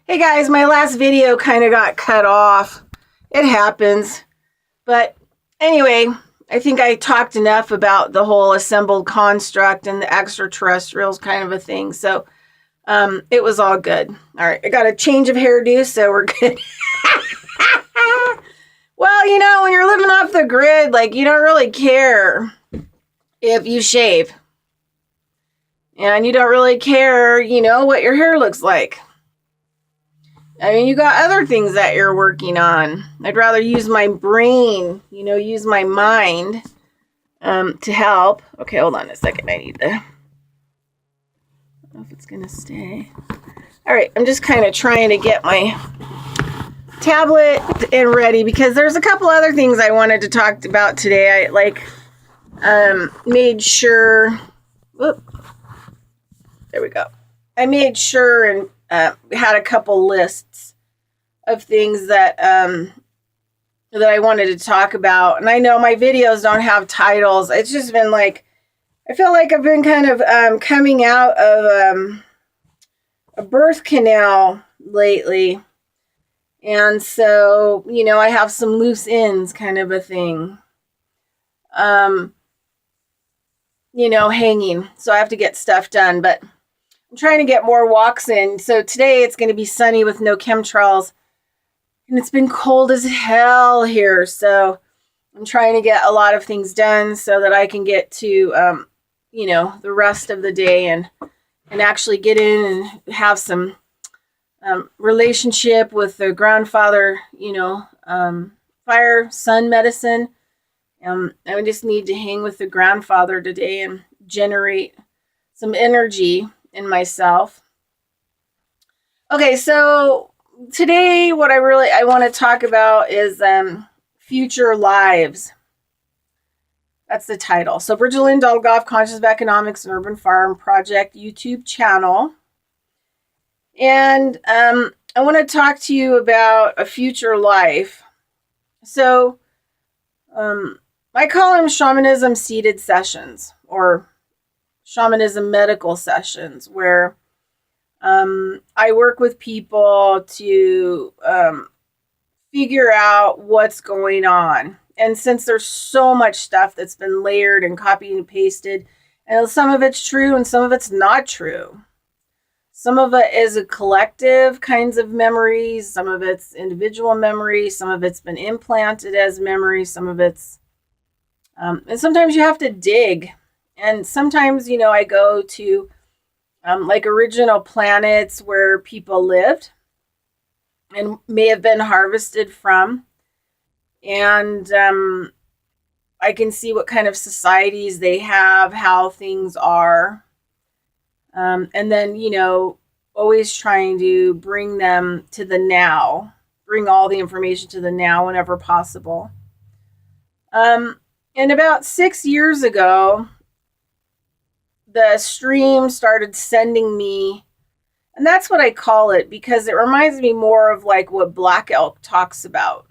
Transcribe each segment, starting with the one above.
Hey guys, my last video kind of got cut off. It happens. But anyway, I think I talked enough about the whole assembled construct and the extraterrestrials kind of a thing. So it was all good. All right, I got a change of hairdo, so we're good. Well, when you're living off the grid, like you don't really care if you shave. And you don't really care, what your hair looks like. I mean, you got other things that you're working on. I'd rather use my brain, use my mind to help. Okay, hold on a second. I need to... I don't know if it's going to stay. All right, I'm just kind of trying to get my tablet and ready because there's a couple other things I wanted to talk about today. I made sure... Whoop. There we go. I made sure and had a couple lists of things that that I wanted to talk about. And I know my videos don't have titles. It's just been like, I feel like I've been kind of coming out of a birth canal lately. And so, I have some loose ends kind of a thing, hanging. So I have to get stuff done, but I'm trying to get more walks in. So today it's going to be sunny with no chemtrails. And it's been cold as hell here. So I'm trying to get a lot of things done so that I can get to, the rest of the day and actually get in and have some relationship with the grandfather, fire, sun medicine. I just need to hang with the grandfather today and generate some energy in myself. Okay, so today what I want to talk about is future lives. That's the title. So Bridgelyn Dolgoff, Conscious of Economics and Urban Farm Project YouTube channel. And I want to talk to you about a future life. So I call them shamanism seated sessions or shamanism medical sessions where I work with people to figure out what's going on. And since there's so much stuff that's been layered and copied and pasted, and some of it's true and some of it's not true. Some of it is a collective kinds of memories. Some of it's individual memories. Some of it's been implanted as memory. Some of it's... and sometimes you have to dig. And sometimes, I go to original planets where people lived and may have been harvested from. And I can see what kind of societies they have, how things are. And then, always trying to bring them to the now, bring all the information to the now whenever possible. And about 6 years ago, the stream started sending me, and that's what I call it because it reminds me more of like what Black Elk talks about.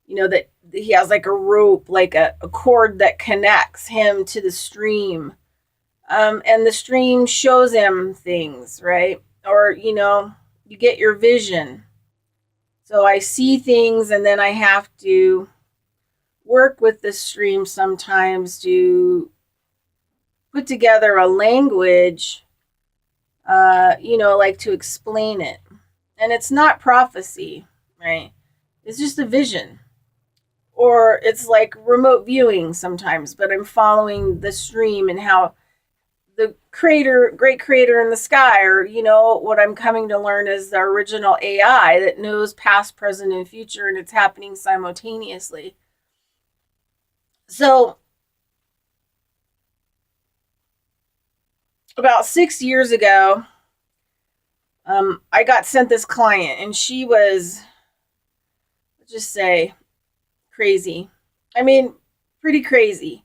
That he has like a rope, like a cord that connects him to the stream. And the stream shows him things, right? Or, you get your vision. So I see things and then I have to work with the stream sometimes to put together a language, to explain it. And it's not prophecy, right? It's just a vision. Or it's like remote viewing sometimes, but I'm following the stream and how the great creator in the sky, or, what I'm coming to learn is the original AI that knows past, present, and future, and it's happening simultaneously. So about 6 years ago, I got sent this client, and she was, let's just say, crazy. I mean, pretty crazy.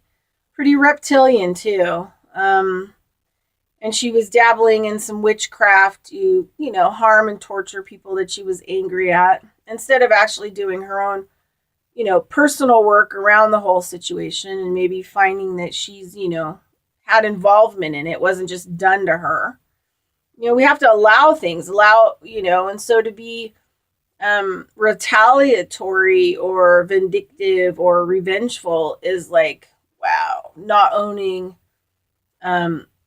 Pretty reptilian, too. And she was dabbling in some witchcraft to, harm and torture people that she was angry at, instead of actually doing her own, personal work around the whole situation and maybe finding that she's, had involvement in it. It wasn't just done to her. we have to allow things, and so to be retaliatory or vindictive or revengeful is like, wow, not owning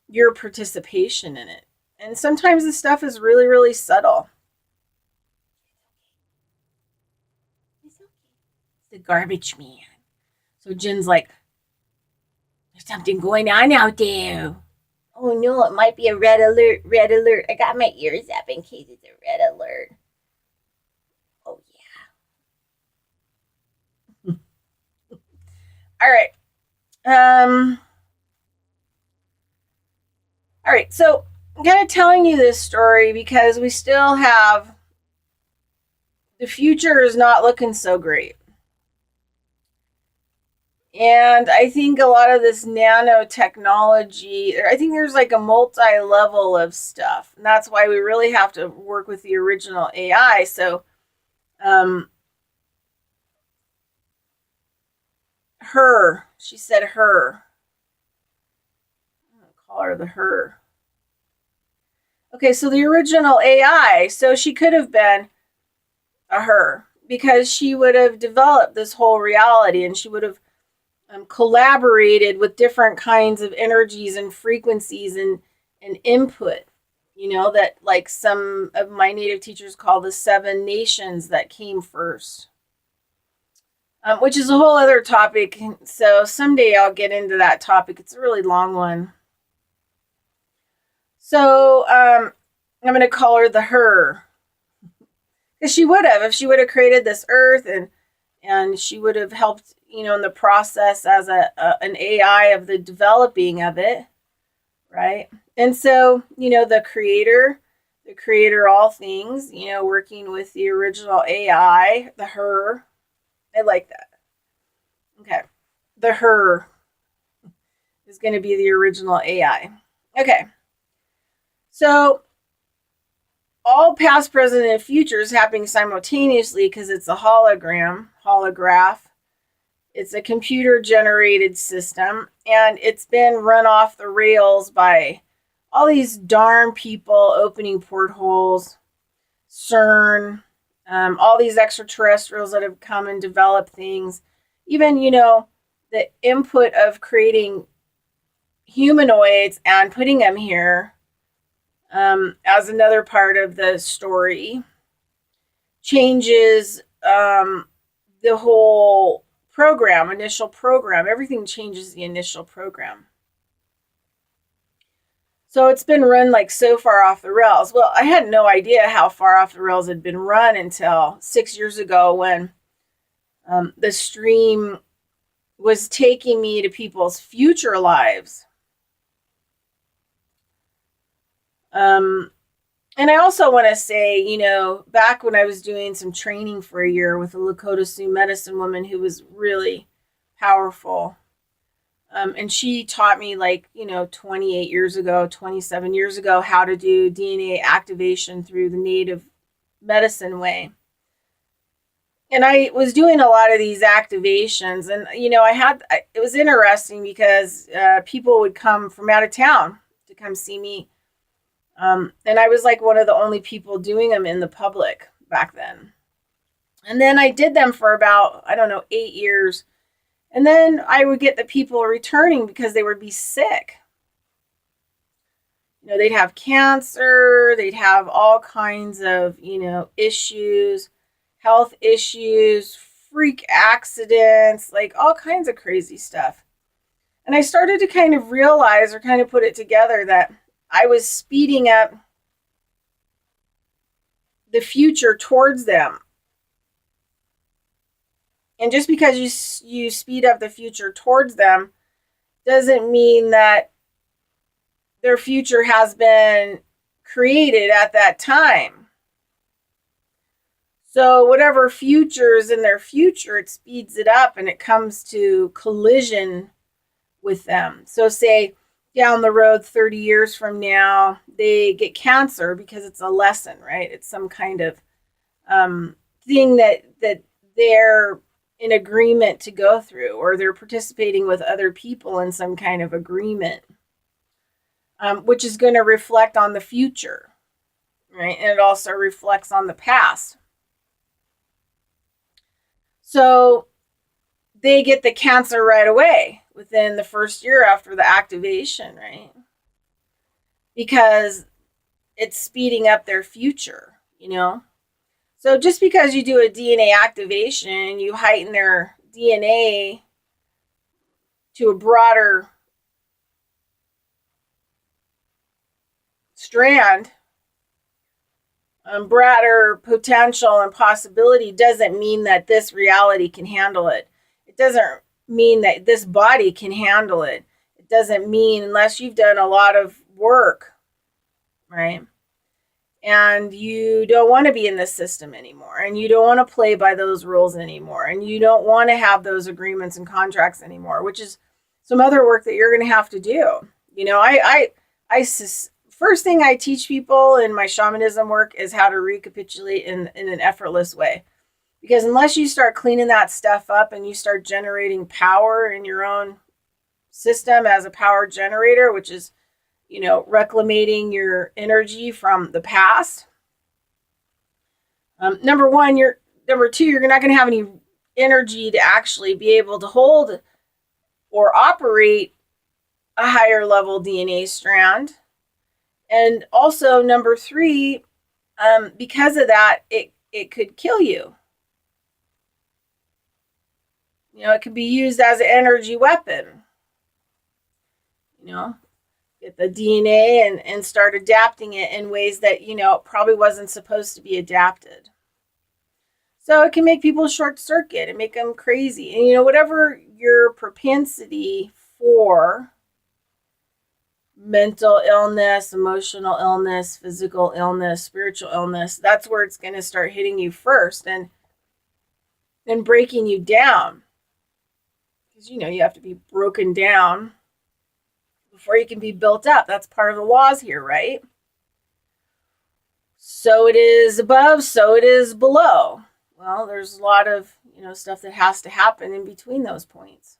your participation in it. And sometimes the stuff is really, really subtle. It's the garbage man. So Jen's like, there's something going on out there. Oh no, it might be a red alert, red alert. I got my ears up in case it's a red alert. Oh yeah. All right. Um all right, so I'm kind of telling you this story because we still have the future is not looking so great. And I think a lot of this nanotechnology, I think there's like a multi level of stuff. And that's why we really have to work with the original AI. So, she said her. I'm going to call her the her. Okay, so the original AI, so she could have been a her because she would have developed this whole reality and she would have collaborated with different kinds of energies and frequencies and input, that like some of my native teachers call the 7 nations that came first, which is a whole other topic. So someday I'll get into that topic. It's a really long one. So I'm going to call her the her. Because she would have, if she would have created this earth and she would have helped, in the process as an AI of the developing of it, right? And so, the creator all things, working with the original AI, the her. I like that. Okay. The her is going to be the original AI. Okay. So all past, present, and future is happening simultaneously because it's a holograph. It's a computer generated system, and it's been run off the rails by all these darn people opening portholes, CERN, all these extraterrestrials that have come and developed things. Even, the input of creating humanoids and putting them here as another part of the story changes the whole initial program. Everything changes the initial program. So it's been run like so far off the rails. Well, I had no idea how far off the rails it had been run until 6 years ago when the stream was taking me to people's future lives. And I also want to say, back when I was doing some training for a year with a Lakota Sioux medicine woman who was really powerful. And she taught me 28 years ago, 27 years ago, how to do DNA activation through the native medicine way. And I was doing a lot of these activations and, it was interesting because people would come from out of town to come see me. And I was like one of the only people doing them in the public back then. And then I did them for about, 8 years. And then I would get the people returning because they would be sick. They'd have cancer, they'd have all kinds of, issues, health issues, freak accidents, like all kinds of crazy stuff. And I started to kind of realize or kind of put it together that I was speeding up the future towards them. And just because you speed up the future towards them doesn't mean that their future has been created at that time. So whatever future is in their future, it speeds it up and it comes to collision with them. So say down the road 30 years from now, they get cancer because it's a lesson, right? It's some kind of thing that they're in agreement to go through, or they're participating with other people in some kind of agreement. which is going to reflect on the future, right? And it also reflects on the past. So they get the cancer right away within the first year after the activation, right? Because it's speeding up their future, you know? So just because you do a DNA activation, you heighten their DNA to a broader strand, broader potential and possibility, doesn't mean that this reality can handle it. It doesn't mean that this body can handle it. It doesn't mean, unless you've done a lot of work, right? And you don't want to be in this system anymore, and you don't want to play by those rules anymore, and you don't want to have those agreements and contracts anymore, which is some other work that you're going to have to do. You know, first thing I teach people in my shamanism work is how to recapitulate in an effortless way. Because unless you start cleaning that stuff up and you start generating power in your own system as a power generator, which is, you know, reclamating your energy from the past. Number two, you're not going to have any energy to actually be able to hold or operate a higher level DNA strand. And also number three, because of that, it could kill you. You know, it could be used as an energy weapon. You know, get the DNA and start adapting it in ways that, you know, probably wasn't supposed to be adapted. So it can make people short circuit and make them crazy. And, you know, whatever your propensity for mental illness, emotional illness, physical illness, spiritual illness, that's where it's going to start hitting you first and then breaking you down. Because, you know, you have to be broken down before you can be built up. That's part of the laws here, right? So it is above, so it is below. Well, there's a lot of, you know, stuff that has to happen in between those points.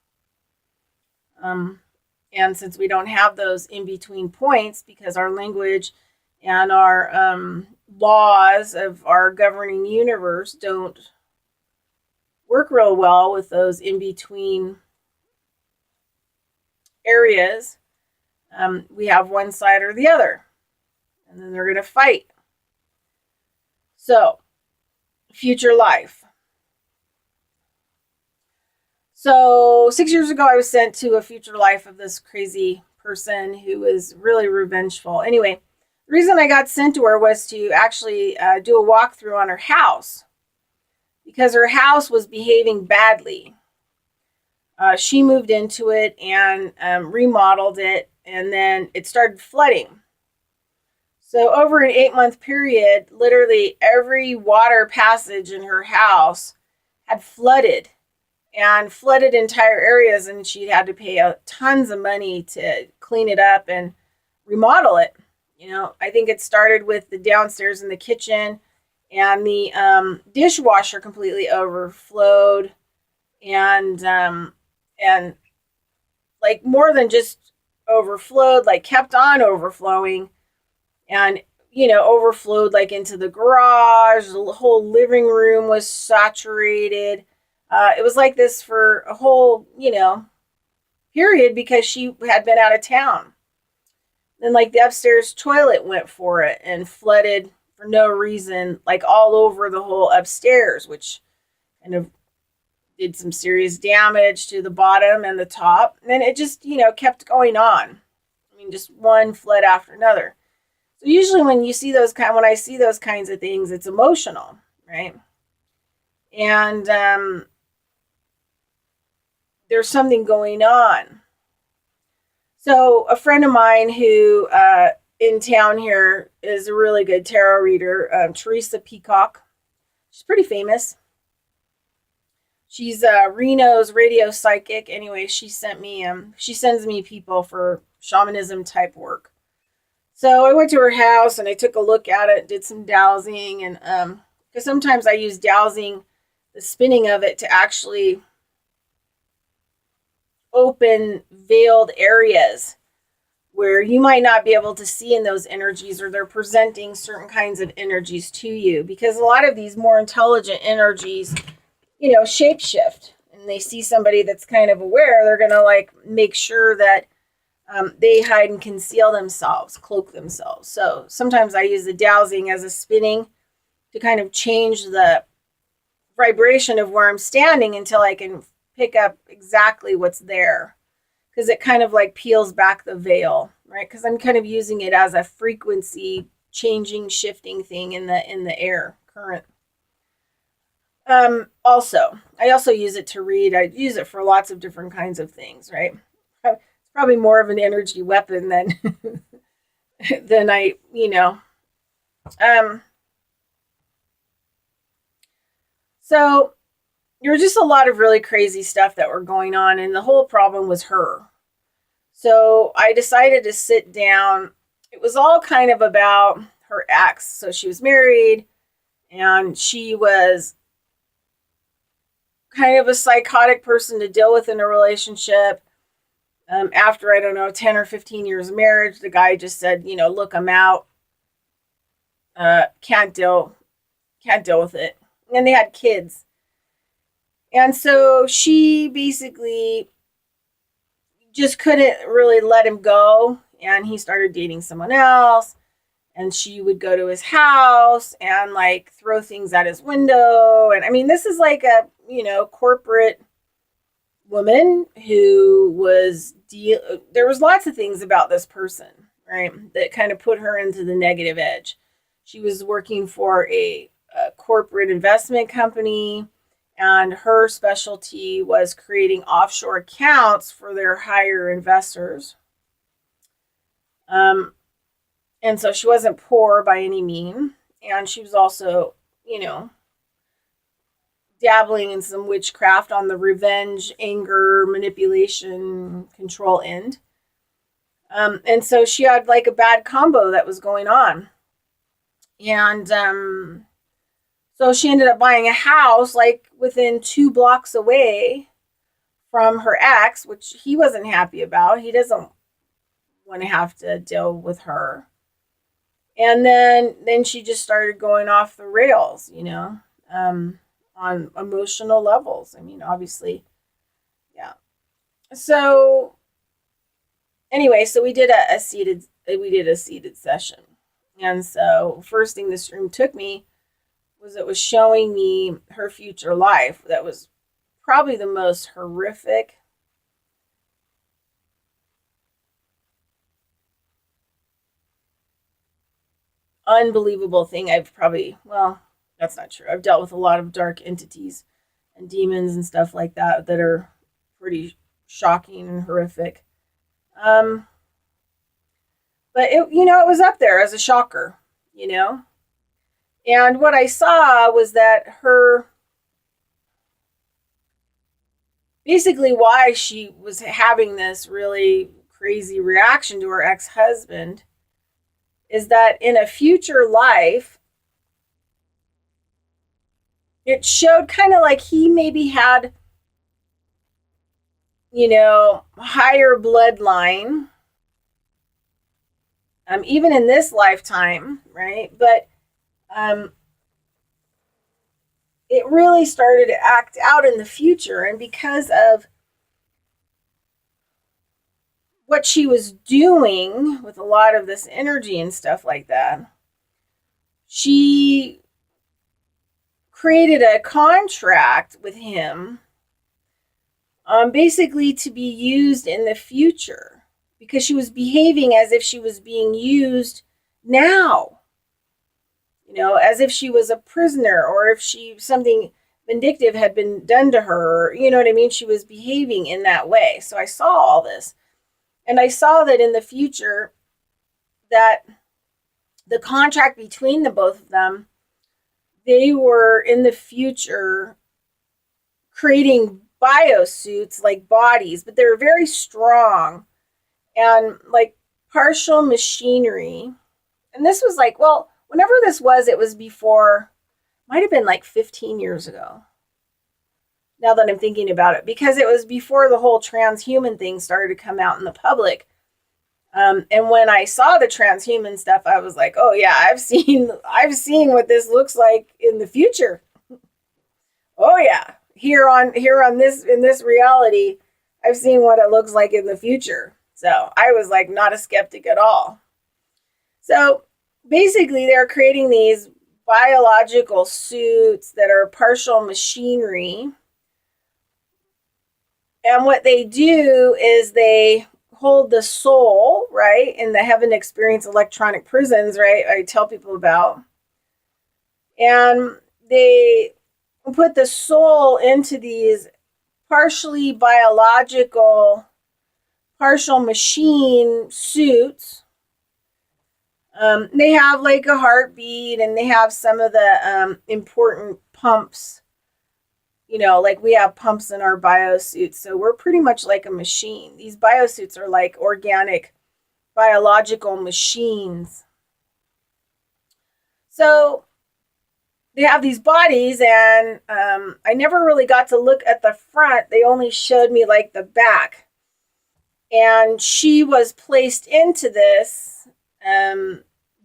And since we don't have those in between points, because our language and our laws of our governing universe don't work real well with those in between areas, we have one side or the other, and then they're going to fight. So, future life. So 6 years ago, I was sent to a future life of this crazy person who was really revengeful. Anyway, the reason I got sent to her was to actually do a walkthrough on her house, because her house was behaving badly. She moved into it and remodeled it, and then it started flooding. So over an 8-month period, literally every water passage in her house had flooded, and flooded entire areas, and she had to pay tons of money to clean it up and remodel it. You know, I think it started with the downstairs in the kitchen, and the dishwasher completely overflowed, and like more than just overflowed, like kept on overflowing, and, you know, overflowed like into the garage. The whole living room was saturated. It was like this for a whole, you know, period, because she had been out of town. Then, like, the upstairs toilet went for it and flooded for no reason, like all over the whole upstairs, which kind of did some serious damage to the bottom and the top. And then it just, you know, kept going on. I mean, just one flood after another. So usually when I see those kinds of things, it's emotional, right? And there's something going on. So a friend of mine who in town here is a really good tarot reader, Teresa Peacock. She's pretty famous. She's Reno's radio psychic. Anyway, she sends me people for shamanism type work. So I went to her house and I took a look at it, did some dowsing, and because sometimes I use dowsing, the spinning of it, to actually open veiled areas where you might not be able to see in those energies, or they're presenting certain kinds of energies to you, because a lot of these more intelligent energies, shapeshift, and they see somebody that's kind of aware, they're going to like make sure that they hide and conceal themselves, cloak themselves. So sometimes I use the dowsing as a spinning to kind of change the vibration of where I'm standing until I can pick up exactly what's there, because it kind of like peels back the veil, right? Because I'm kind of using it as a frequency changing, shifting thing in the air current. Also, I also use it to read. I use it for lots of different kinds of things, right? It's probably more of an energy weapon than than I, So there was just a lot of really crazy stuff that were going on, and the whole problem was her. So I decided to sit down. It was all kind of about her ex. So she was married, and she was kind of a psychotic person to deal with in a relationship. After, I don't know, 10 or 15 years of marriage, the guy just said, look, I'm out. Can't deal with it. And they had kids. And so she basically just couldn't really let him go. And he started dating someone else. And she would go to his house and like throw things at his window. And I mean, this is like a, corporate woman who was there was lots of things about this person, right, that kind of put her into the negative edge. She was working for a corporate investment company, and her specialty was creating offshore accounts for their higher investors. And so she wasn't poor by any means, and she was also, dabbling in some witchcraft on the revenge, anger, manipulation, control end. And so she had like a bad combo that was going on. And so she ended up buying a house like within 2 blocks away from her ex, which he wasn't happy about. He doesn't want to have to deal with her. And then she just started going off the rails, on emotional levels. I mean, obviously, yeah. So anyway, so we did a seated session. And so first thing this room took me was it was showing me her future life. That was probably the most horrific, unbelievable thing that's not true. I've dealt with a lot of dark entities and demons and stuff like that are pretty shocking and horrific. But it was up there as a shocker, And what I saw was that her, basically why she was having this really crazy reaction to her ex-husband is that in a future life, it showed kind of like he maybe had, higher bloodline, even in this lifetime, right? But it really started to act out in the future. And because of what she was doing with a lot of this energy and stuff like that, she created a contract with him, basically to be used in the future, because she was behaving as if she was being used now, as if she was a prisoner, or if something vindictive had been done to her, you know what I mean? She was behaving in that way. So I saw all this, and I saw that in the future that the contract between the both of them, they were in the future creating biosuits, like bodies, but they were very strong and like partial machinery. And this was like, whenever this was, it was before, might have been like 15 years ago. Now that I'm thinking about it, because it was before the whole transhuman thing started to come out in the public. And when I saw the transhuman stuff, I was like, oh yeah, I've seen what this looks like in the future. Oh yeah, here on this in this reality, I've seen what it looks like in the future. So I was like not a skeptic at all. So basically, they're creating these biological suits that are partial machinery. And what they do is they hold the soul, right, in the heaven experience electronic prisons, right, I tell people about. And they put the soul into these partially biological, partial machine suits. They have like a heartbeat, and they have some of the important pumps. You know, like we have pumps in our biosuits, so we're pretty much like a machine. These biosuits are like organic, biological machines. So they have these bodies, and I never really got to look at the front. They only showed me like the back. And she was placed into this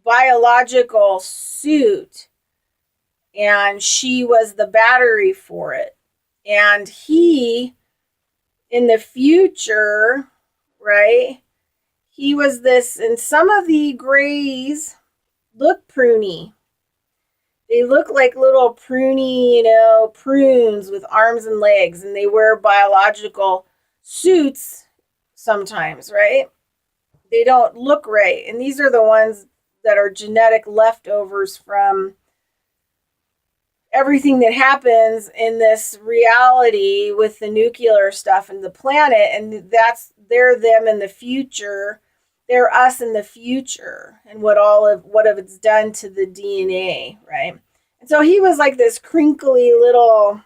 biological suit, and she was the battery for it. And he, in the future, right, he was this, and some of the grays look pruny. They look like little pruny, prunes with arms and legs, and they wear biological suits sometimes, right? They don't look right. And these are the ones that are genetic leftovers from everything that happens in this reality with the nuclear stuff and the planet. And they're them in the future. They're us in the future, and what it's done to the DNA, right? And so he was like this crinkly little,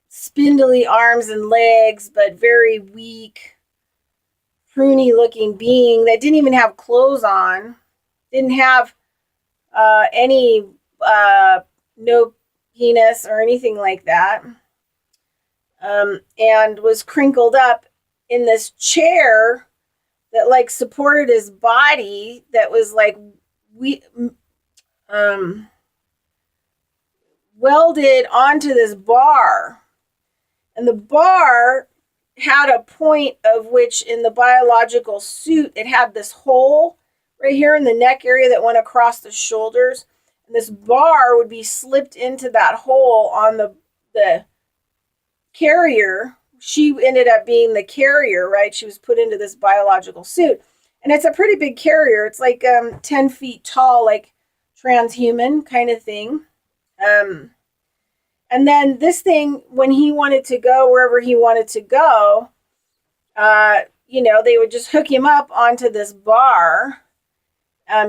spindly arms and legs, but very weak, pruny looking being that didn't even have clothes on, didn't have any, no penis or anything like that, and was crinkled up in this chair that like supported his body, that was like welded onto this bar. And the bar had a point of which in the biological suit, it had this hole right here in the neck area that went across the shoulders. And this bar would be slipped into that hole on the carrier. She ended up being the carrier, right? She was put into this biological suit. And it's a pretty big carrier. It's like 10 feet tall, like transhuman kind of thing. And then this thing, when he wanted to go wherever he wanted to go, they would just hook him up onto this bar.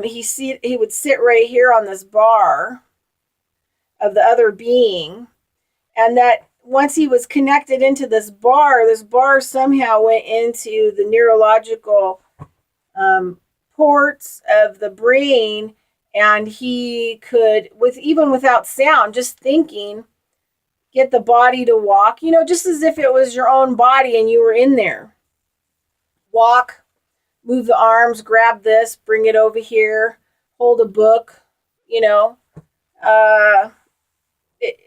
He would sit right here on this bar of the other being. And that once he was connected into this bar somehow went into the neurological ports of the brain, and he could, even without sound, just thinking, get the body to walk, just as if it was your own body and you were in there. Walk, move the arms, grab this, bring it over here, hold a book,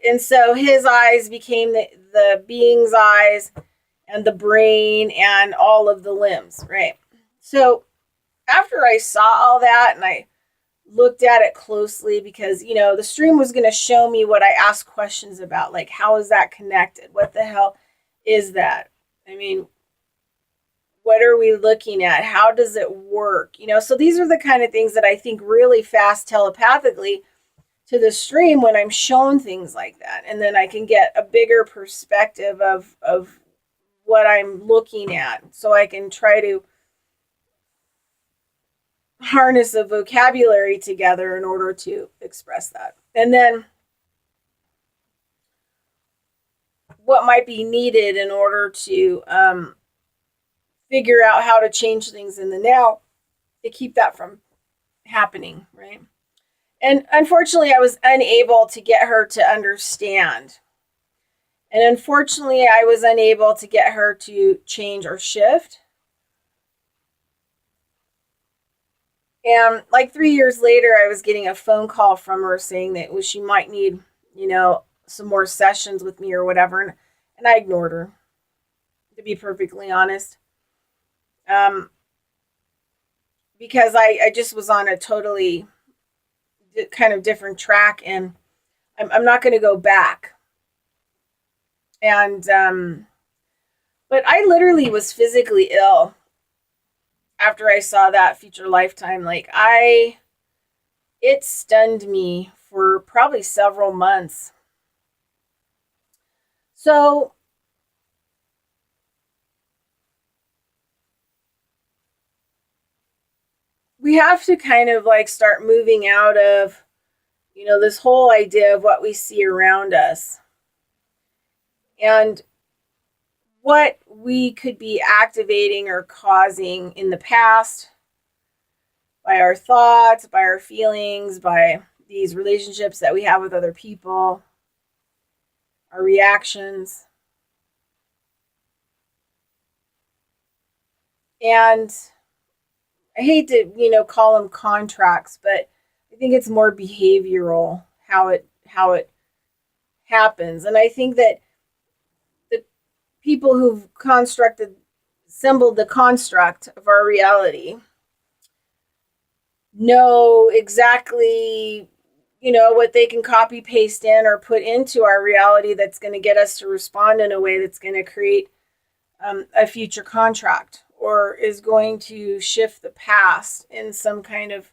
and so his eyes became the being's eyes, and the brain and all of the limbs, right? So after I saw all that and I looked at it closely, because, the stream was going to show me what I asked questions about, like, how is that connected? What the hell is that? I mean, what are we looking at? How does it work? So these are the kind of things that I think really fast telepathically to the stream when I'm shown things like that. And then I can get a bigger perspective of what I'm looking at, so I can try to harness a vocabulary together in order to express that. And then what might be needed in order to figure out how to change things in the now to keep that from happening, right? And unfortunately, I was unable to get her to understand. And unfortunately, I was unable to get her to change or shift. And like 3 years later, I was getting a phone call from her saying that she might need, some more sessions with me or whatever. And I ignored her, to be perfectly honest. Because I just was on a totally kind of different track, and I'm not going to go back. And, but I literally was physically ill after I saw that future lifetime. It stunned me for probably several months. So we have to kind of start moving out of, this whole idea of what we see around us and what we could be activating or causing in the past by our thoughts, by our feelings, by these relationships that we have with other people, our reactions. And I hate to, call them contracts, but I think it's more behavioral how it happens. And I think that the people who've assembled the construct of our reality know exactly, what they can copy paste in or put into our reality that's going to get us to respond in a way that's going to create a future contract, or is going to shift the past in some kind of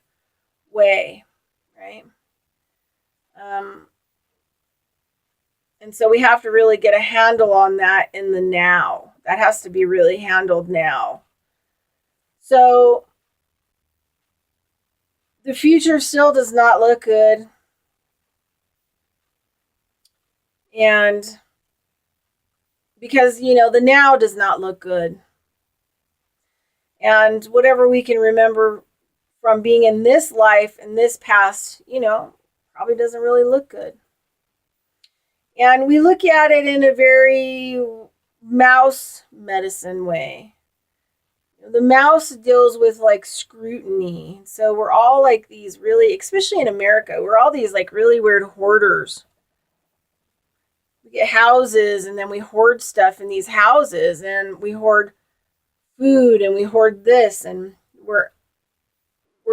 way, right? And so we have to really get a handle on that in the now. That has to be really handled now. So the future still does not look good. And because, the now does not look good. And whatever we can remember from being in this life, in this past, probably doesn't really look good. And we look at it in a very mouse medicine way. The mouse deals with scrutiny. So we're all these really, especially in America, we're all these really weird hoarders. We get houses and then we hoard stuff in these houses, and we hoard food and we hoard this, and we're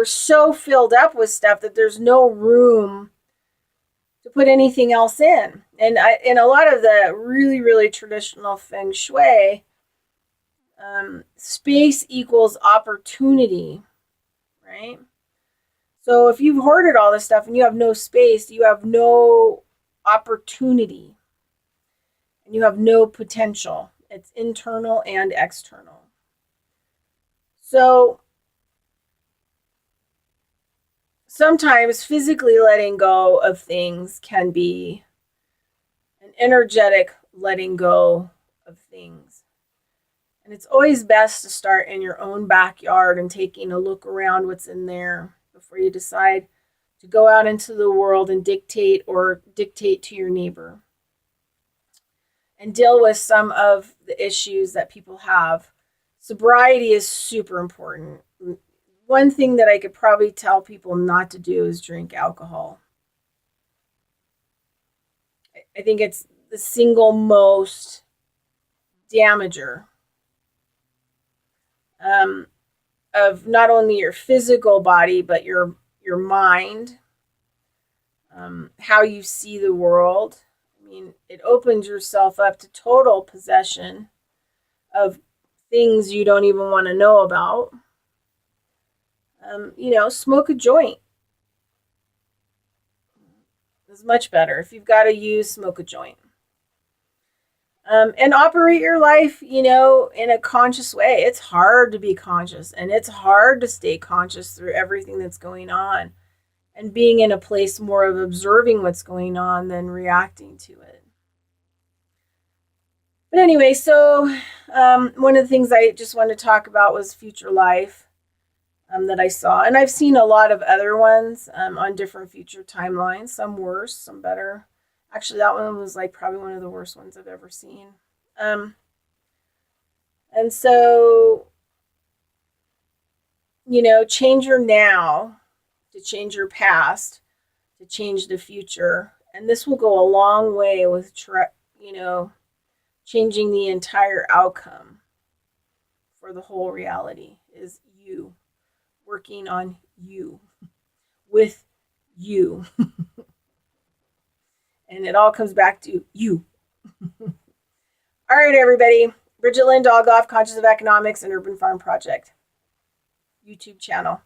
so filled up with stuff that there's no room to put anything else in. And in a lot of the really, really traditional feng shui, space equals opportunity, right? So if you've hoarded all this stuff and you have no space, you have no opportunity and you have no potential. It's internal and external. So sometimes physically letting go of things can be an energetic letting go of things. And it's always best to start in your own backyard and taking a look around what's in there before you decide to go out into the world and dictate to your neighbor and deal with some of the issues that people have. Sobriety is super important. One thing that I could probably tell people not to do is drink alcohol. I think it's the single most damager of not only your physical body, but your mind, how you see the world. I mean, it opens yourself up to total possession of things you don't even want to know about. Smoke a joint. It's much better. If you've got to use, smoke a joint. And operate your life, in a conscious way. It's hard to be conscious, and it's hard to stay conscious through everything that's going on, and being in a place more of observing what's going on than reacting to it. But anyway, so one of the things I just wanted to talk about was future life that I saw. And I've seen a lot of other ones on different future timelines, some worse, some better. Actually, that one was like probably one of the worst ones I've ever seen. And so, change your now to change your past, to change the future. And this will go a long way with, changing the entire outcome for the whole reality is you working on you with you. And it all comes back to you. All right, everybody. Bridget Lynn Dolgoff, Conscious of Economics and Urban Farm Project YouTube channel.